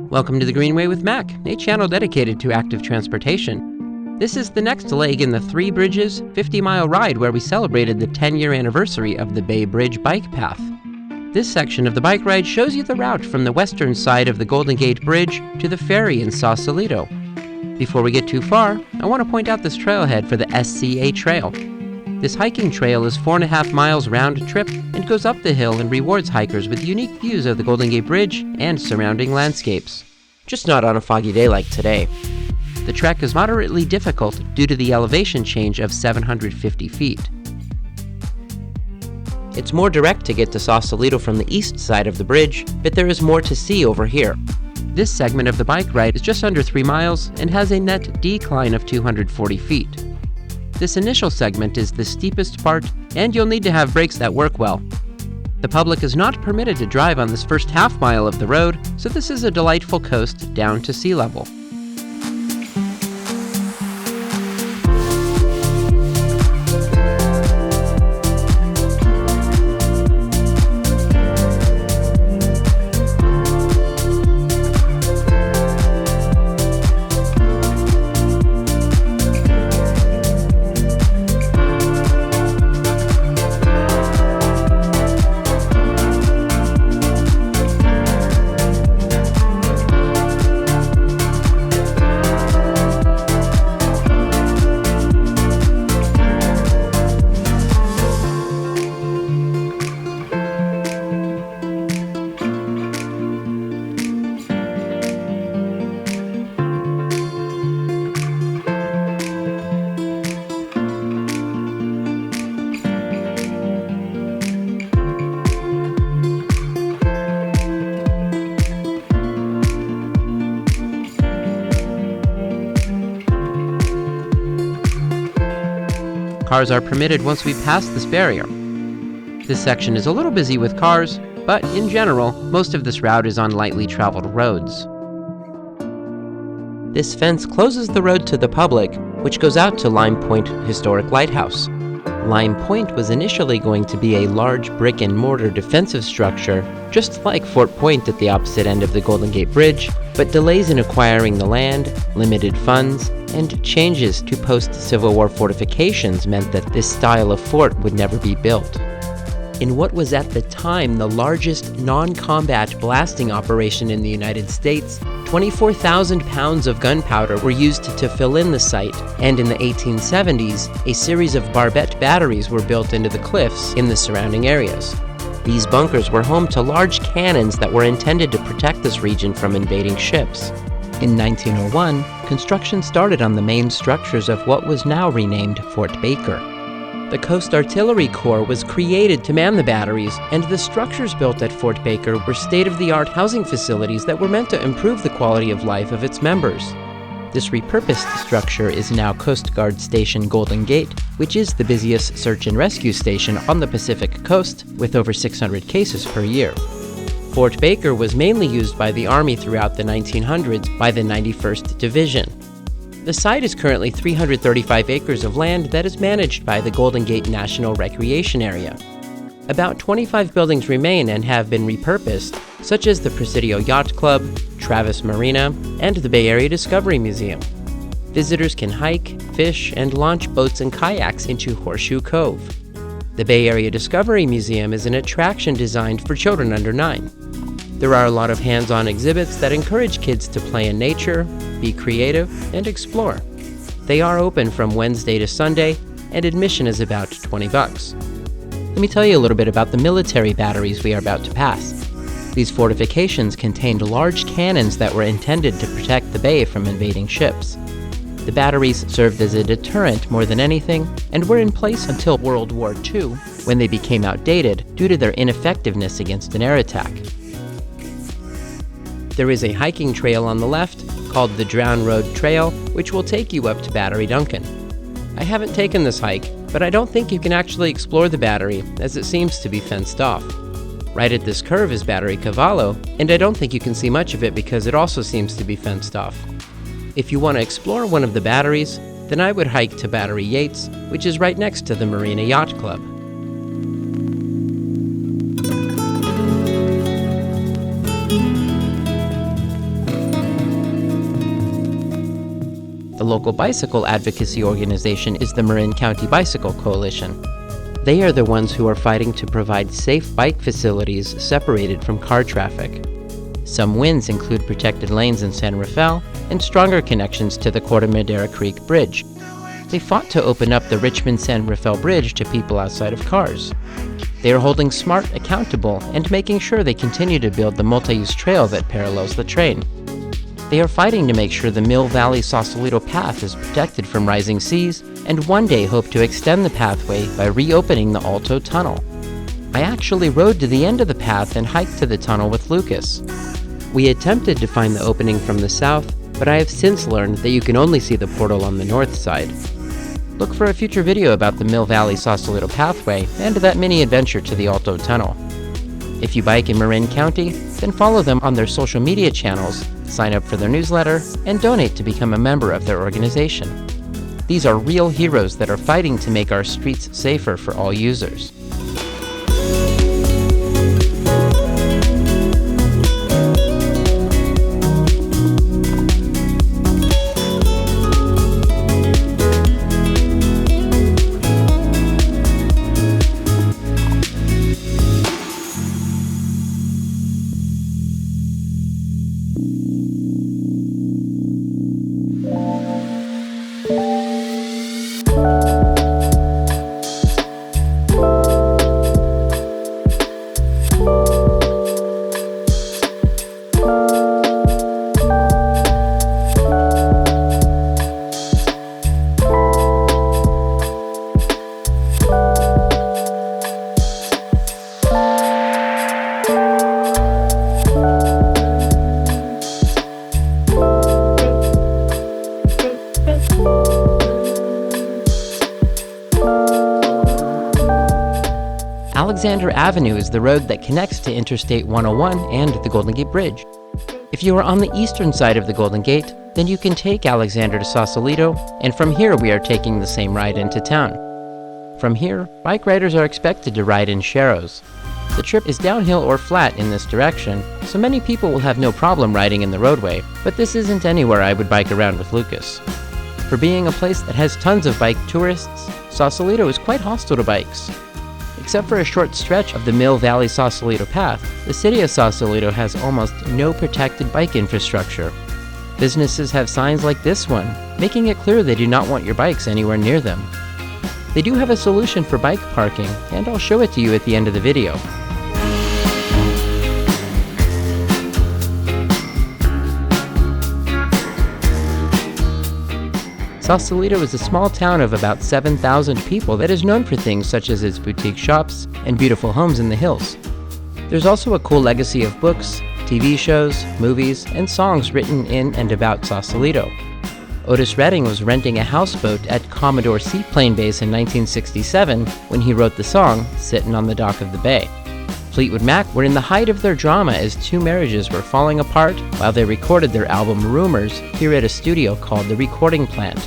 Welcome to the Greenway with Mac, a channel dedicated to active transportation. This is the next leg in the Three Bridges 50-mile ride where we celebrated the 10-year anniversary of the Bay Bridge bike path. This section of the bike ride shows you the route from the western side of the Golden Gate Bridge to the ferry in Sausalito. Before we get too far, I want to point out this trailhead for the SCA Trail. This hiking trail is 4.5 miles round trip and goes up the hill and rewards hikers with unique views of the Golden Gate Bridge and surrounding landscapes. Just not on a foggy day like today. The trek is moderately difficult due to the elevation change of 750 feet. It's more direct to get to Sausalito from the east side of the bridge, but there is more to see over here. This segment of the bike ride is just under 3 miles and has a net decline of 240 feet. This initial segment is the steepest part, and you'll need to have brakes that work well. The public is not permitted to drive on this first half mile of the road, so this is a delightful coast down to sea level. Cars are permitted once we pass this barrier. This section is a little busy with cars, but in general, most of this route is on lightly traveled roads. This fence closes the road to the public, which goes out to Lime Point Historic Lighthouse. Lime Point was initially going to be a large brick and mortar defensive structure, just like Fort Point at the opposite end of the Golden Gate Bridge, but delays in acquiring the land, limited funds, and changes to post-Civil War fortifications meant that this style of fort would never be built. In what was at the time the largest non-combat blasting operation in the United States, 24,000 pounds of gunpowder were used to fill in the site, and in the 1870s, a series of barbette batteries were built into the cliffs in the surrounding areas. These bunkers were home to large cannons that were intended to protect this region from invading ships. In 1901, construction started on the main structures of what was now renamed Fort Baker. The Coast Artillery Corps was created to man the batteries, and the structures built at Fort Baker were state-of-the-art housing facilities that were meant to improve the quality of life of its members. This repurposed structure is now Coast Guard Station Golden Gate, which is the busiest search and rescue station on the Pacific coast, with over 600 cases per year. Fort Baker was mainly used by the Army throughout the 1900s by the 91st Division. The site is currently 335 acres of land that is managed by the Golden Gate National Recreation Area. About 25 buildings remain and have been repurposed, such as the Presidio Yacht Club, Travis Marina, and the Bay Area Discovery Museum. Visitors can hike, fish, and launch boats and kayaks into Horseshoe Cove. The Bay Area Discovery Museum is an attraction designed for children under 9. There are a lot of hands-on exhibits that encourage kids to play in nature, be creative, and explore. They are open from Wednesday to Sunday, and admission is about $20. Let me tell you a little bit about the military batteries we are about to pass. These fortifications contained large cannons that were intended to protect the bay from invading ships. The batteries served as a deterrent more than anything, and were in place until World War II, when they became outdated due to their ineffectiveness against an air attack. There is a hiking trail on the left, called the Drown Road Trail, which will take you up to Battery Duncan. I haven't taken this hike, but I don't think you can actually explore the battery, as it seems to be fenced off. Right at this curve is Battery Cavallo, and I don't think you can see much of it because it also seems to be fenced off. If you want to explore one of the batteries, then I would hike to Battery Yates, which is right next to the Marina Yacht Club. The local bicycle advocacy organization is the Marin County Bicycle Coalition. They are the ones who are fighting to provide safe bike facilities separated from car traffic. Some wins include protected lanes in San Rafael and stronger connections to the Corte Madera Creek Bridge. They fought to open up the Richmond-San Rafael Bridge to people outside of cars. They are holding SMART accountable and making sure they continue to build the multi-use trail that parallels the train. They are fighting to make sure the Mill Valley Sausalito path is protected from rising seas, and one day hope to extend the pathway by reopening the Alto Tunnel. I actually rode to the end of the path and hiked to the tunnel with Lucas. We attempted to find the opening from the south, but I have since learned that you can only see the portal on the north side. Look for a future video about the Mill Valley Sausalito pathway and that mini adventure to the Alto Tunnel. If you bike in Marin County, then follow them on their social media channels, sign up for their newsletter, and donate to become a member of their organization. These are real heroes that are fighting to make our streets safer for all users. Alexander Avenue is the road that connects to Interstate 101 and the Golden Gate Bridge. If you are on the eastern side of the Golden Gate, then you can take Alexander to Sausalito, and from here we are taking the same ride into town. From here, bike riders are expected to ride in sharrows. The trip is downhill or flat in this direction, so many people will have no problem riding in the roadway, but this isn't anywhere I would bike around with Lucas. For being a place that has tons of bike tourists, Sausalito is quite hostile to bikes. Except for a short stretch of the Mill Valley Sausalito path, the city of Sausalito has almost no protected bike infrastructure. Businesses have signs like this one, making it clear they do not want your bikes anywhere near them. They do have a solution for bike parking, and I'll show it to you at the end of the video. Sausalito is a small town of about 7,000 people that is known for things such as its boutique shops and beautiful homes in the hills. There's also a cool legacy of books, TV shows, movies, and songs written in and about Sausalito. Otis Redding was renting a houseboat at Commodore Seaplane Base in 1967 when he wrote the song Sittin' on the Dock of the Bay. Fleetwood Mac were in the height of their drama as two marriages were falling apart while they recorded their album Rumors here at a studio called The Recording Plant.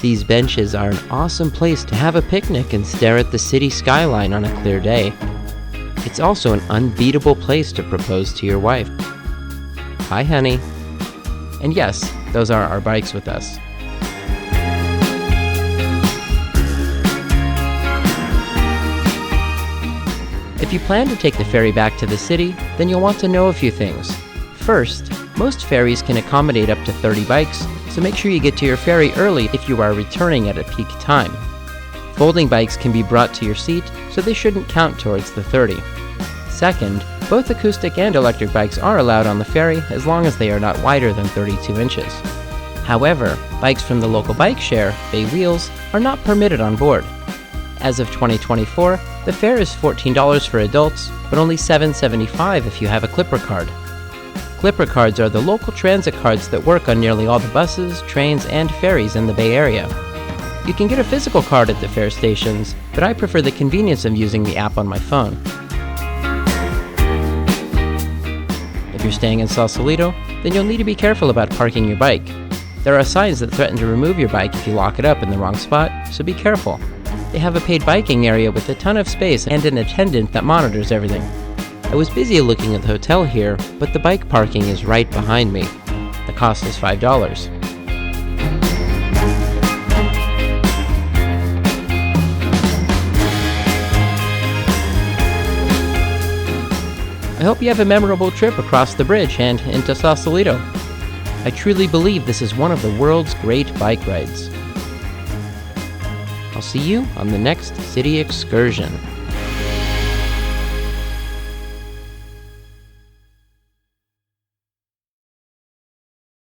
These benches are an awesome place to have a picnic and stare at the city skyline on a clear day. It's also an unbeatable place to propose to your wife. Hi, honey. And yes, those are our bikes with us. If you plan to take the ferry back to the city, then you'll want to know a few things. First, most ferries can accommodate up to 30 bikes, so make sure you get to your ferry early if you are returning at a peak time. Folding bikes can be brought to your seat, so they shouldn't count towards the 30. Second, both acoustic and electric bikes are allowed on the ferry as long as they are not wider than 32 inches. However, bikes from the local bike share, Bay Wheels, are not permitted on board. As of 2024, the fare is $14 for adults, but only $7.75 if you have a Clipper card. Clipper cards are the local transit cards that work on nearly all the buses, trains, and ferries in the Bay Area. You can get a physical card at the fare stations, but I prefer the convenience of using the app on my phone. you're staying in Sausalito, then you'll need to be careful about parking your bike. There are signs that threaten to remove your bike if you lock it up in the wrong spot, so be careful. They have a paid biking area with a ton of space and an attendant that monitors everything. I was busy looking at the hotel here, but the bike parking is right behind me. The cost is $5. I hope you have a memorable trip across the bridge and into Sausalito. I truly believe this is one of the world's great bike rides. I'll see you on the next city excursion.